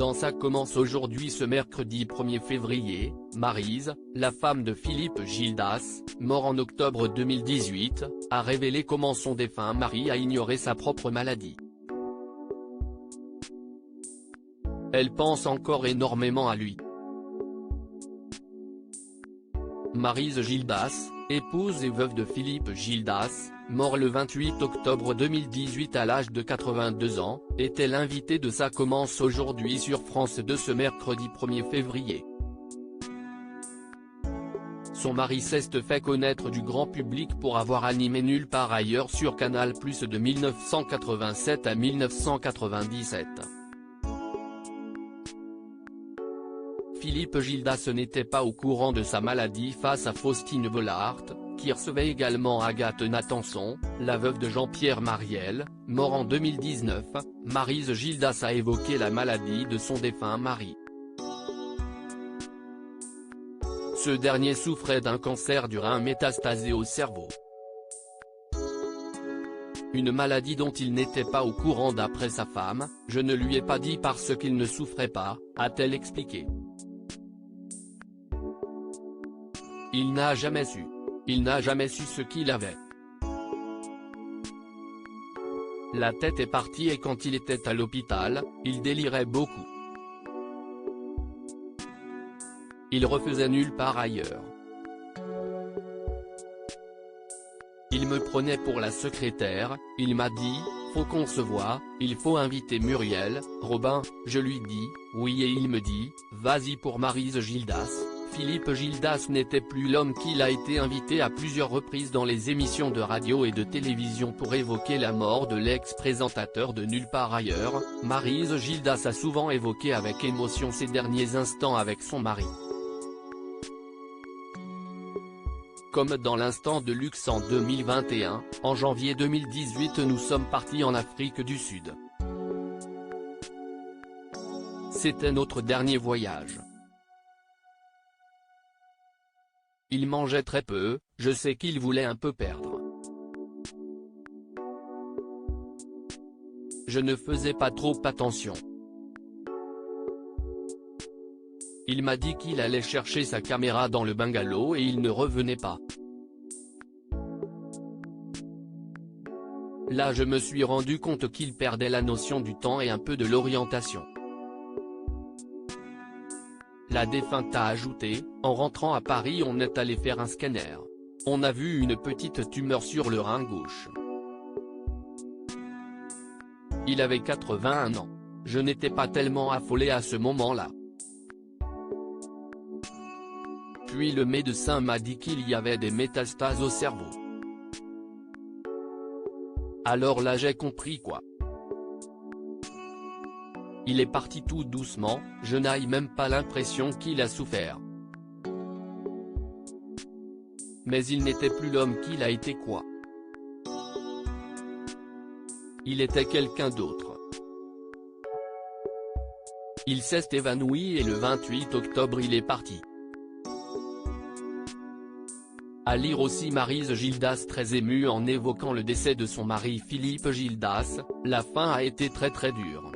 Dans Ça commence aujourd'hui. Ce mercredi 1er février, Maryse, la femme de Philippe Gildas, mort en octobre 2018, a révélé comment son défunt mari a ignoré sa propre maladie. Elle pense encore énormément à lui. Maryse Gildas, épouse et veuve de Philippe Gildas, mort le 28 octobre 2018 à l'âge de 82 ans, était l'invitée de Ça commence aujourd'hui sur France 2 ce mercredi 1er février. Son mari s'est fait connaître du grand public pour avoir animé Nulle part ailleurs sur Canal+ de 1987 à 1997. Philippe Gildas n'était pas au courant de sa maladie face à Faustine Bollaert, qui recevait également Agathe Nathanson, la veuve de Jean-Pierre Mariel, mort en 2019. Maryse Gildas a évoqué la maladie de son défunt mari. Ce dernier souffrait d'un cancer du rein métastasé au cerveau. Une maladie dont il n'était pas au courant d'après sa femme. « Je ne lui ai pas dit parce qu'il ne souffrait pas », a-t-elle expliqué. Il n'a jamais su. Il n'a jamais su ce qu'il avait. La tête est partie et quand il était à l'hôpital, il délirait beaucoup. Il refaisait Nulle part ailleurs. Il me prenait pour la secrétaire, il m'a dit, faut qu'on se voit, il faut inviter Muriel, Robin, je lui dis, oui et il me dit, vas-y pour Maryse Gildas. Philippe Gildas n'était plus l'homme qu'il a été invité à plusieurs reprises dans les émissions de radio et de télévision pour évoquer la mort de l'ex-présentateur de Nulle part ailleurs. Maryse Gildas a souvent évoqué avec émotion ses derniers instants avec son mari. Comme dans l'instant de luxe en 2021, en janvier 2018 nous sommes partis en Afrique du Sud. C'était notre dernier voyage. Il mangeait très peu, je sais qu'il voulait un peu perdre. Je ne faisais pas trop attention. Il m'a dit qu'il allait chercher sa caméra dans le bungalow et il ne revenait pas. Là je me suis rendu compte qu'il perdait la notion du temps et un peu de l'orientation. La défunte a ajouté, en rentrant à Paris on est allé faire un scanner. On a vu une petite tumeur sur le rein gauche. Il avait 81 ans. Je n'étais pas tellement affolé à ce moment-là. Puis le médecin m'a dit qu'il y avait des métastases au cerveau. Alors là j'ai compris quoi. Il est parti tout doucement, je n'ai même pas l'impression qu'il a souffert. Mais il n'était plus l'homme qu'il a été quoi. Il était quelqu'un d'autre. Il s'est évanoui et le 28 octobre il est parti. À lire aussi Maryse Gildas très émue en évoquant le décès de son mari Philippe Gildas, la fin a été très dure.